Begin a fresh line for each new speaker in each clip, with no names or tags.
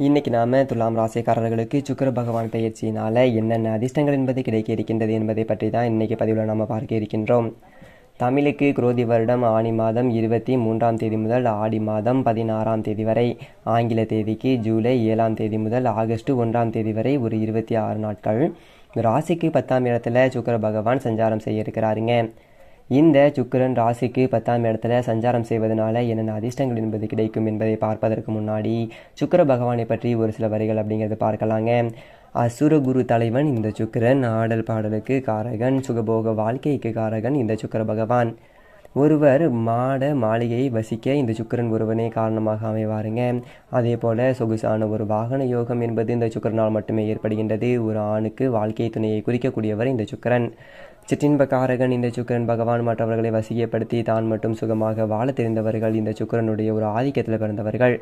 இன்னைக்கு நாம துலாம் ராசிக்காரர்களுக்கு சுக்கிர பகவான் பெயர்ச்சியினால என்னென்ன அதிர்ஷ்டங்கள் என்பது கிடைக்க இருக்கின்றது என்பதை பற்றி தான் இன்னைக்கு பதிவில் நாம் பார்க்க இருக்கின்றோம். தமிழுக்கு குரோதி வருடம் ஆனி மாதம் 23ஆம் தேதி முதல் ஆடி மாதம் 16ஆம் தேதி வரை, ஆங்கில தேதிக்கு ஜூலை 7ஆம் தேதி முதல் ஆகஸ்ட் 1ஆம் தேதி வரை ஒரு 26 நாட்கள் ராசிக்கு 10ஆம் இடத்துல சுக்கிர பகவான் சஞ்சாரம் செய்ய இருக்கிறாருங்க. இந்த சுக்கிரன் ராசிக்கு 10ஆம் இடத்துல சஞ்சாரம் செய்வதனால என்னென்ன அதிர்ஷ்டங்கள் என்பது கிடைக்கும் என்பதை பார்ப்பதற்கு முன்னாடி சுக்கிர பகவானை பற்றி ஒரு சில வரிகள் அப்படிங்கிறது பார்க்கலாங்க. அசுரகுரு தலைவன் இந்த சுக்கிரன், ஆடல் பாடலுக்கு காரகன், சுகபோக வாழ்க்கைக்கு காரகன் இந்த சுக்கிர பகவான். ஒருவர் மாட மாளிகையை வசிக்க இந்த சுக்கிரன் ஒருவனே காரணமாக அமைவாருங்க. அதே போல சொகுசான ஒரு வாகன யோகம் என்பது இந்த சுக்கிரனால் மட்டுமே ஏற்படுகின்றது. ஒரு ஆணுக்கு வாழ்க்கை துணையை குறிக்கக்கூடியவர் இந்த சுக்கிரன். சிற்றின்பக்காரகன் இந்த சுக்கிரன் பகவான். மற்றவர்களை வசியப்படுத்தி தான் மட்டும் சுகமாக வாழ தெரிந்தவர்கள் இந்த சுக்கிரனுடைய ஒரு ஆதிக்கத்தில் பிறந்தவர்கள்.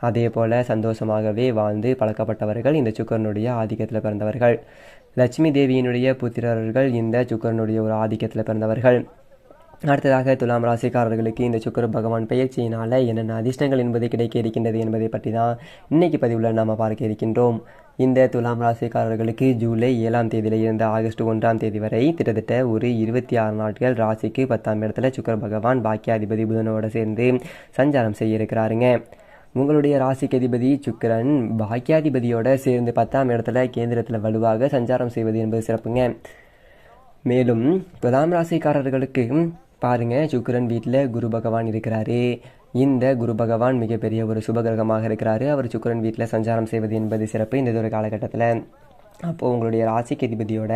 அதே போல சந்தோஷமாகவே வாழ்ந்து பழக்கப்பட்டவர்கள் இந்த சுக்கிரனுடைய ஆதிக்கத்தில் பிறந்தவர்கள். லட்சுமி தேவியினுடைய புத்திரர்கள் இந்த சுக்கிரனுடைய ஒரு ஆதிக்கத்தில் பிறந்தவர்கள். அடுத்ததாக துலாம் ராசிக்காரர்களுக்கு இந்த சுக்கிர பகவான் பெயர்ச்சியினால் என்னென்ன அதிர்ஷ்டங்கள் என்பது கிடைக்க இருக்கின்றது என்பதை பற்றி தான் இன்னைக்கு பதிவில் நாம் பார்க்க இருக்கின்றோம். இந்த துலாம் ராசிக்காரர்களுக்கு ஜூலை 7ஆம் தேதியிலிருந்து ஆகஸ்ட் 1ஆம் தேதி வரை கிட்டத்தட்ட ஒரு 26 நாட்கள் ராசிக்கு 10ஆம் இடத்துல சுக்கிர பகவான் பாக்கியாதிபதி புதனோடு சேர்ந்து சஞ்சாரம் செய்ய இருக்கிறாருங்க. உங்களுடைய ராசிக்கு அதிபதி சுக்கிரன் பாக்கியாதிபதியோடு சேர்ந்து 10ஆம் இடத்துல கேந்திரத்தில் வலுவாக சஞ்சாரம் செய்வது என்பது சிறப்புங்க. மேலும் துலாம் ராசிக்காரர்களுக்கு பாருங்க, சுக்கிரன் வீட்டில் குரு பகவான் இருக்கிறாரு. இந்த குரு பகவான் மிகப்பெரிய ஒரு சுபகிரகமாக இருக்கிறாரு. அவர் சுக்கிரன் வீட்டில் சஞ்சாரம் செய்வது என்பது சிறப்பு இந்த ஒரு காலகட்டத்தில். அப்போது உங்களுடைய ராசிக்கு அதிபதியோட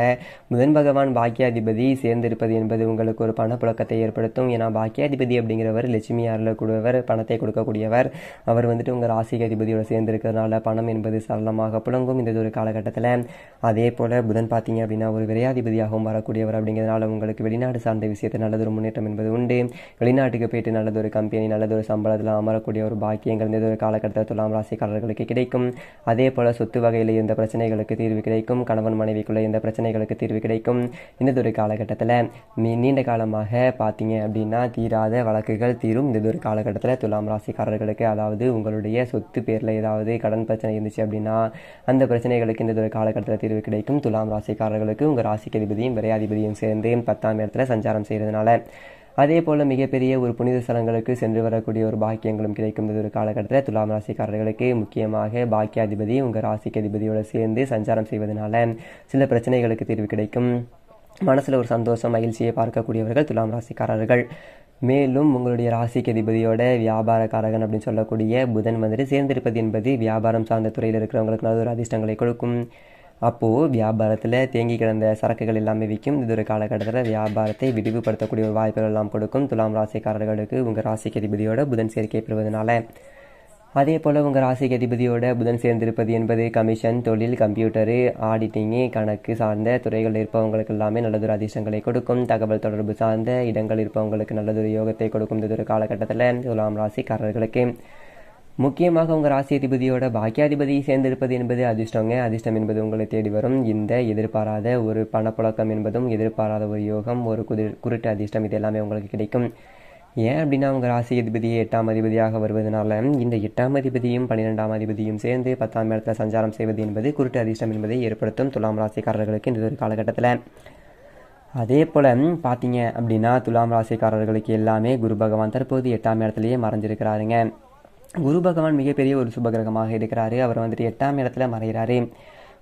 புதன் பகவான் பாக்கியாதிபதி சேர்ந்திருப்பது என்பது உங்களுக்கு ஒரு பணப்புழக்கத்தை ஏற்படுத்தும். ஏன்னா பாக்கியாதிபதி அப்படிங்கிறவர் லட்சுமி அருள கூடியவர், பணத்தை கொடுக்கக்கூடியவர். அவர் உங்கள் ராசிக்கு அதிபதியோட சேர்ந்திருக்கிறதுனால பணம் என்பது சரளமாக புழங்கும் இந்த ஒரு காலகட்டத்தில். அதே போல் புதன் பார்த்தீங்க அப்படின்னா ஒரு விரையாதிபதியாகவும் வரக்கூடியவர். அப்படிங்கிறதுனால உங்களுக்கு வெளிநாடு சார்ந்த விஷயத்தில் நல்லதொரு முன்னேற்றம் என்பது உண்டு. வெளிநாட்டுக்கு போயிட்டு நல்லதொரு கம்பெனி, நல்லதொரு சம்பளத்தில் அமரக்கூடிய ஒரு பாக்கியங்கள் இந்த ஒரு காலகட்டத்தில் துலாம் ராசிக்காரர்களுக்கு கிடைக்கும். அதே போல் சொத்து வகையில் இருந்த பிரச்சனைகளுக்கு தீர்வு கிடைக்கும். கணவன் மனைவிக்குள்ள இந்த பிரச்சனைகளுக்கு தீர்வு கிடைக்கும் இந்த ஒரு காலகட்டத்தில். நீண்ட காலமாக பார்த்தீங்க அப்படின்னா தீராத வழக்குகள் தீரும் இந்த ஒரு காலகட்டத்தில் துலாம் ராசிக்காரர்களுக்கு. அதாவது உங்களுடைய சொத்து பேரில் ஏதாவது கடன் பிரச்சனை இருந்துச்சு அப்படின்னா அந்த பிரச்சனைகளுக்கு இந்த ஒரு காலகட்டத்தில் தீர்வு கிடைக்கும் துலாம் ராசிக்காரர்களுக்கு. உங்கள் ராசிக்கு அதிபதியும் விரையாதிபதியும் சேர்ந்து 10ஆம் இடத்துல சஞ்சாரம் செய்கிறதுனால. அதே போல் மிகப்பெரிய ஒரு புனித ஸ்தலங்களுக்கு சென்று வரக்கூடிய ஒரு பாக்கியங்களும் கிடைக்கும் ஒரு காலகட்டத்தில் துலாம் ராசிக்காரர்களுக்கு. முக்கியமாக பாக்கியாதிபதி உங்கள் ராசிக்கு அதிபதியோடு சேர்ந்து சஞ்சாரம் செய்வதனால சில பிரச்சனைகளுக்கு தீர்வு கிடைக்கும். மனசில் ஒரு சந்தோஷம், மகிழ்ச்சியை பார்க்கக்கூடியவர்கள் துலாம் ராசிக்காரர்கள். மேலும் உங்களுடைய ராசிக்கு அதிபதியோட வியாபாரக்காரகன் அப்படின்னு சொல்லக்கூடிய புதன் சேர்ந்திருப்பது என்பது வியாபாரம் சார்ந்த துறையில் இருக்கிறவங்களுக்கு நல்ல ஒரு அதிர்ஷ்டங்களை கொடுக்கும். அப்போது வியாபாரத்தில் தேங்கி கிடந்த சரக்குகள் எல்லாமே விற்கும். இது ஒரு காலகட்டத்தில் வியாபாரத்தை விரிவுபடுத்தக்கூடிய ஒரு வாய்ப்புகள் எல்லாம் கொடுக்கும் துலாம் ராசிக்காரர்களுக்கு உங்கள் ராசிக்கு அதிபதியோட புதன் சேர்க்கை பெறுவதனால. அதே போல் உங்கள் ராசிக்கு அதிபதியோட புதன் சேர்ந்திருப்பது என்பது கமிஷன், தொழில், கம்ப்யூட்டரு, ஆடிட்டிங்கு, கணக்கு சார்ந்த துறைகள் இருப்பவங்களுக்கு எல்லாமே நல்லதொரு அதிர்ஷ்டங்களை கொடுக்கும். தகவல் தொடர்பு சார்ந்த இடங்கள் இருப்பவங்களுக்கு நல்லதொரு யோகத்தை கொடுக்கும் இந்த ஒரு காலகட்டத்தில் துலாம் ராசிக்காரர்களுக்கு. முக்கியமாக உங்கள் ராசி அதிபதியோட பாக்கியாதிபதி சேர்ந்திருப்பது என்பது அதிர்ஷ்டங்க. அதிர்ஷ்டம் என்பது உங்களை தேடி வரும். இந்த எதிர்பாராத ஒரு பணப்புழக்கம் என்பதும் எதிர்பாராத ஒரு யோகம், ஒரு குருட்டு அதிர்ஷ்டம் இது எல்லாமே உங்களுக்கு கிடைக்கும். ஏன் அப்படின்னா உங்கள் ராசி அதிபதி 8ஆம் அதிபதியாக வருவதனால இந்த 8ஆம் அதிபதியும் 12ஆம் அதிபதியும் சேர்ந்து 10ஆம் இடத்துல சஞ்சாரம் செய்வது என்பது குருட்டு அதிர்ஷ்டம் என்பதை ஏற்படுத்தும் துலாம் ராசிக்காரர்களுக்கு இந்த ஒரு காலகட்டத்தில். அதே போல் பார்த்தீங்க அப்படின்னா துலாம் ராசிக்காரர்களுக்கு எல்லாமே குரு பகவான் தற்போது 8ஆம் இடத்துலையே மறைஞ்சிருக்கிறாருங்க. குரு பகவான் மிகப்பெரிய ஒரு சுபகிரகமாக இருக்கிறாரு. அவர் 8ஆம் இடத்துல மறைகிறாரு.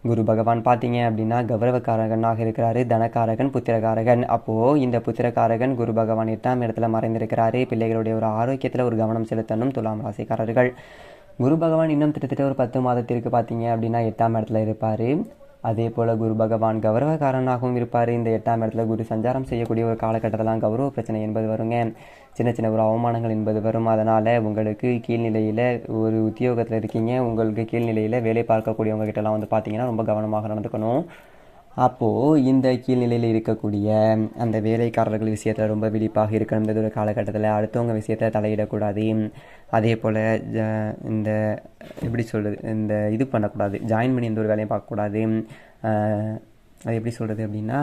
குரு பகவான் பார்த்தீங்க அப்படின்னா கௌரவக்காரகனாக இருக்கிறாரு, தனக்காரகன், புத்திரக்காரகன். அப்போது இந்த புத்திரக்காரகன் குரு பகவான் 8ஆம் இடத்துல மறைந்திருக்கிறாரு. பிள்ளைகளுடைய ஒரு ஆரோக்கியத்தில் ஒரு கவனம் செலுத்தணும் துலாம் ராசிக்காரர்கள். குரு பகவான் இன்னும் கிட்டத்தட்ட ஒரு 10 மாதத்திற்கு பார்த்தீங்க அப்படின்னா 8ஆம் இடத்துல இருப்பார். அதே போல் குரு பகவான் கௌரவக்காரனாகவும் இருப்பார். இந்த 8ஆம் இடத்துல குரு சஞ்சாரம் செய்யக்கூடிய ஒரு காலகட்டத்திலாம் கௌரவ பிரச்சனை என்பது வருங்க. சின்ன சின்ன ஒரு அவமானங்கள் என்பது வரும். அதனால் உங்களுக்கு கீழ்நிலையில் ஒரு உத்தியோகத்தில் இருக்கீங்க, உங்களுக்கு கீழ்நிலையில் வேலை பார்க்கக்கூடியவங்க கிட்டலாம் பார்த்தீங்கன்னா ரொம்ப கவனமாக நடந்துக்கணும். அப்போது இந்த கீழ்நிலையில் இருக்கக்கூடிய அந்த வேலைக்காரர்கள் விஷயத்தில் ரொம்ப விழிப்பாக இருக்கணும் ஒரு காலகட்டத்தில். அடுத்தவங்க விஷயத்தில் தலையிடக்கூடாது. அதே போல் இந்த எப்படி சொல்கிறது, இந்த இது பண்ணக்கூடாது, ஜாயின் பண்ணி எந்த ஒரு வேலையும் பார்க்கக்கூடாது. அது எப்படி சொல்கிறது அப்படின்னா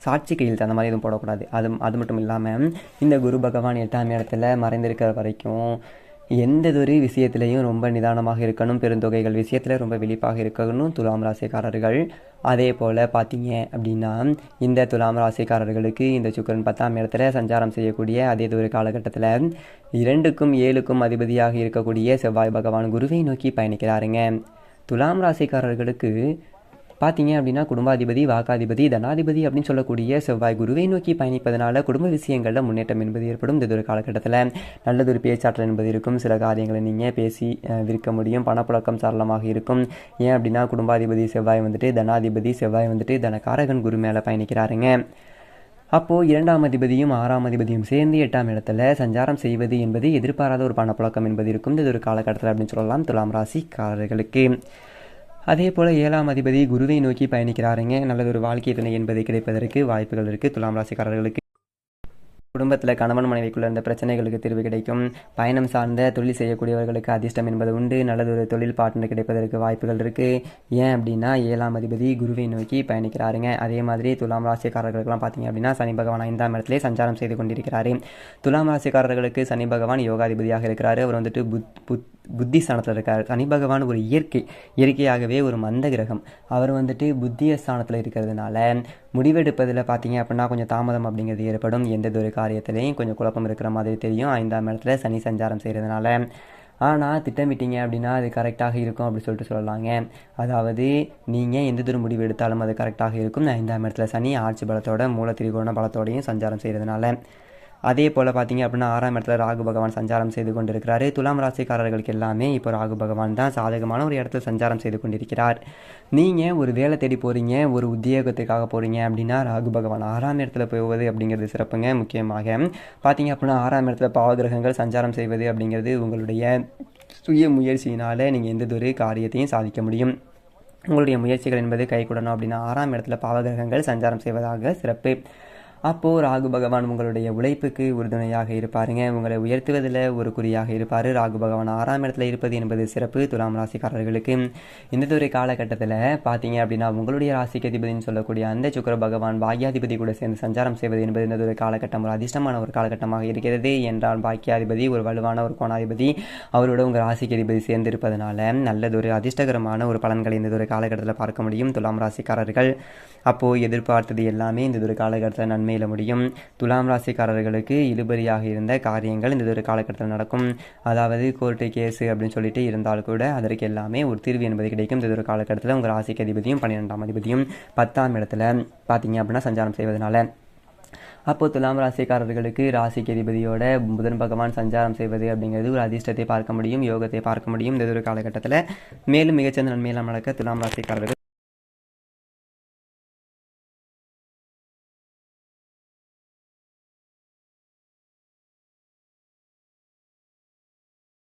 சாட்சி கையெழுத்து அந்த மாதிரி எதுவும் போடக்கூடாது. அது மட்டும் இல்லாமல் இந்த குரு பகவான் 8ஆம் இடத்துல மறைந்திருக்கிற வரைக்கும் எந்ததொரு விஷயத்திலையும் ரொம்ப நிதானமாக இருக்கணும், பெருந்தொகைகள் விஷயத்தில் ரொம்ப விழிப்பாக இருக்கணும் துலாம் ராசிக்காரர்கள். அதே போல் பார்த்தீங்க அப்படின்னா இந்த துலாம் ராசிக்காரர்களுக்கு இந்த சுக்கிரன் 10ஆம் இடத்துல சஞ்சாரம் செய்யக்கூடிய அதே ஒரு காலகட்டத்தில் 2க்கும் 7க்கும் அதிபதியாக இருக்கக்கூடிய செவ்வாய் பகவான் குருவை நோக்கி பயணிக்கிறாருங்க. துலாம் ராசிக்காரர்களுக்கு பார்த்தீங்க அப்படின்னா குடும்பாதிபதி, வாக்காதிபதி, தனாதிபதி அப்படின்னு சொல்லக்கூடிய செவ்வாய் குருவை நோக்கி பயணிப்பதனால குடும்ப விஷயங்களில் முன்னேற்றம் என்பது ஏற்படும். இந்த ஒரு காலகட்டத்தில் நல்லதொரு பேச்சாற்றல் என்பது இருக்கும். சில காரியங்களை நீங்கள் பேசி விற்க முடியும். பணப்புழக்கம் சரளமாக இருக்கும். ஏன் அப்படின்னா குடும்பாதிபதி செவ்வாய் வந்துட்டு தனாதிபதி செவ்வாய் வந்துட்டு தனகாரகன் குரு மேலே பயணிக்கிறாருங்க. அப்போது 2ஆம் அதிபதியும் 6ஆம் அதிபதியும் சேர்ந்து 8ஆம் இடத்துல சஞ்சாரம் செய்வது என்பது எதிர்பாராத ஒரு பணப்புழக்கம் என்பது இருக்கும் இந்த ஒரு காலகட்டத்தில் அப்படின்னு சொல்லலாம் துலாம் ராசிக்காரர்களுக்கு. அதே போல் 7ஆம் அதிபதி குருவை நோக்கி பயணிக்கிறாருங்க. நல்லதொரு வாழ்க்கை துணை என்பது கிடைப்பதற்கு வாய்ப்புகள் இருக்குது துலாம் ராசிக்காரர்களுக்கு. குடும்பத்தில் கணவன் மனைவிக்குள்ள இருந்த பிரச்சனைகளுக்கு தீர்வு கிடைக்கும். பயணம் சார்ந்த தொழில் செய்யக்கூடியவர்களுக்கு அதிர்ஷ்டம் என்பது உண்டு. நல்லதொரு தொழில் பார்ட்னர் கிடைப்பதற்கு வாய்ப்புகள் இருக்குது. ஏன் அப்படின்னா 7ஆம் அதிபதி குருவை நோக்கி பயணிக்கிறாருங்க. அதே மாதிரி துலாம் ராசிக்காரர்களுக்கெல்லாம் பார்த்தீங்க அப்படின்னா சனி பகவான் 5ஆம் இடத்திலே சஞ்சாரம் செய்து கொண்டிருக்கிறாரு. துலாம் ராசிக்காரர்களுக்கு சனி பகவான் யோகாதிபதியாக இருக்கிறாரு. அவர் வந்துட்டு புத்தி ஸ்தானத்தில் இருக்கார். சனி பகவான் ஒரு இயற்கையாகவே ஒரு மந்த கிரகம். அவர் வந்துட்டு புத்திய ஸ்தானத்தில் இருக்கிறதுனால முடிவெடுப்பதில் பார்த்தீங்க அப்படின்னா கொஞ்சம் தாமதம் அப்படிங்கிறது ஏற்படும். எந்ததொரு காரியத்திலையும் கொஞ்சம் குழப்பம் இருக்கிற மாதிரி தெரியும் 5ஆம் இடத்துல சனி சஞ்சாரம் செய்கிறதுனால. ஆனால் திட்டமிட்டீங்க அப்படின்னா அது கரெக்டாக இருக்கும் அப்படி சொல்லிட்டு சொல்லலாங்க. அதாவது நீங்கள் எந்ததொரு முடிவு எடுத்தாலும் அது கரெக்டாக இருக்கும். 5ஆம் இடத்துல சனி ஆட்சி பலத்தோட மூல திரிகோண பலத்தோடையும் சஞ்சாரம் செய்கிறதுனால. அதே போல் பார்த்தீங்க அப்படின்னா 6ஆம் இடத்துல ராகு பகவான் சஞ்சாரம் செய்து கொண்டிருக்கிறாரு. துலாம் ராசிக்காரர்களுக்கு எல்லாமே இப்போ ராகு பகவான் தான் சாதகமான ஒரு இடத்துல சஞ்சாரம் செய்து கொண்டிருக்கிறார். நீங்கள் ஒரு வேலை தேடி போகிறீங்க, ஒரு உத்தியோகத்துக்காக போகிறீங்க அப்படின்னா ராகு பகவான் 6ஆம் இடத்துல போவது அப்படிங்கிறது சிறப்புங்க. முக்கியமாக பார்த்தீங்க அப்படின்னா 6ஆம் இடத்துல பாவகிரகங்கள் சஞ்சாரம் செய்வது அப்படிங்கிறது உங்களுடைய சுய முயற்சியினால் நீங்கள் எந்ததொரு காரியத்தையும் சாதிக்க முடியும். உங்களுடைய முயற்சிகள் என்பது கைகூடணும் அப்படின்னா 6ஆம் இடத்துல பாவகிரகங்கள் சஞ்சாரம் செய்வதாக சிறப்பு. அப்போது ராகு பகவான் உங்களுடைய உழைப்புக்கு உறுதுணையாக இருப்பாருங்க. உங்களை உயர்த்துவதில் ஒரு குறியாக இருப்பார். ராகு பகவான் 6ஆம் இடத்துல இருப்பது என்பது சிறப்பு துலாம் ராசிக்காரர்களுக்கு. இந்ததொரு காலகட்டத்தில் பார்த்தீங்க அப்படின்னா உங்களுடைய ராசிக்கு அதிபதினு சொல்லக்கூடிய அந்த சுக்கிர பகவான் பாக்கியாதிபதி கூட சேர்ந்து சஞ்சாரம் செய்வது என்பது இந்ததொரு காலகட்டம் ஒரு அதிர்ஷ்டமான ஒரு காலகட்டமாக இருக்கிறது. என்றால் பாக்கியாதிபதி ஒரு வலுவான ஒரு கோணாதிபதி அவரோட உங்கள் ராசிக்கு அதிபதி சேர்ந்து இருப்பதனால நல்லதொரு அதிர்ஷ்டகரமான ஒரு பலன்களை இந்ததொரு காலகட்டத்தில் பார்க்க முடியும் துலாம் ராசிக்காரர்கள். அப்போது எதிர்பார்த்தது எல்லாமே இந்ததொரு காலகட்டத்தில் நன்மையில் முடியும். துலாம் ராசிக்காரர்களுக்கு இழுபறியாக இருந்த காரியங்கள் இந்ததொரு காலகட்டத்தில் நடக்கும். அதாவது கோர்ட்டு கேஸு அப்படின்னு சொல்லிட்டு இருந்தால் கூட அதற்கு எல்லாமே ஒரு தீர்வு என்பது கிடைக்கும். இந்ததொரு காலகட்டத்தில் உங்கள் ராசிக்கு அதிபதியும் 12ஆம் அதிபதியும் 10ஆம் இடத்துல பார்த்தீங்க அப்படின்னா சஞ்சாரம் செய்வதனால. அப்போது துலாம் ராசிக்காரர்களுக்கு ராசிக்கு அதிபதியோட புதன் பகவான் சஞ்சாரம் செய்வது அப்படிங்கிறது ஒரு அதிர்ஷ்டத்தை பார்க்க முடியும், யோகத்தை பார்க்க முடியும். இந்த ஒரு காலகட்டத்தில் மேலும் மிகச்சிறந்த நன்மையெல்லாம் நடக்க துலாம் ராசிக்காரர்கள்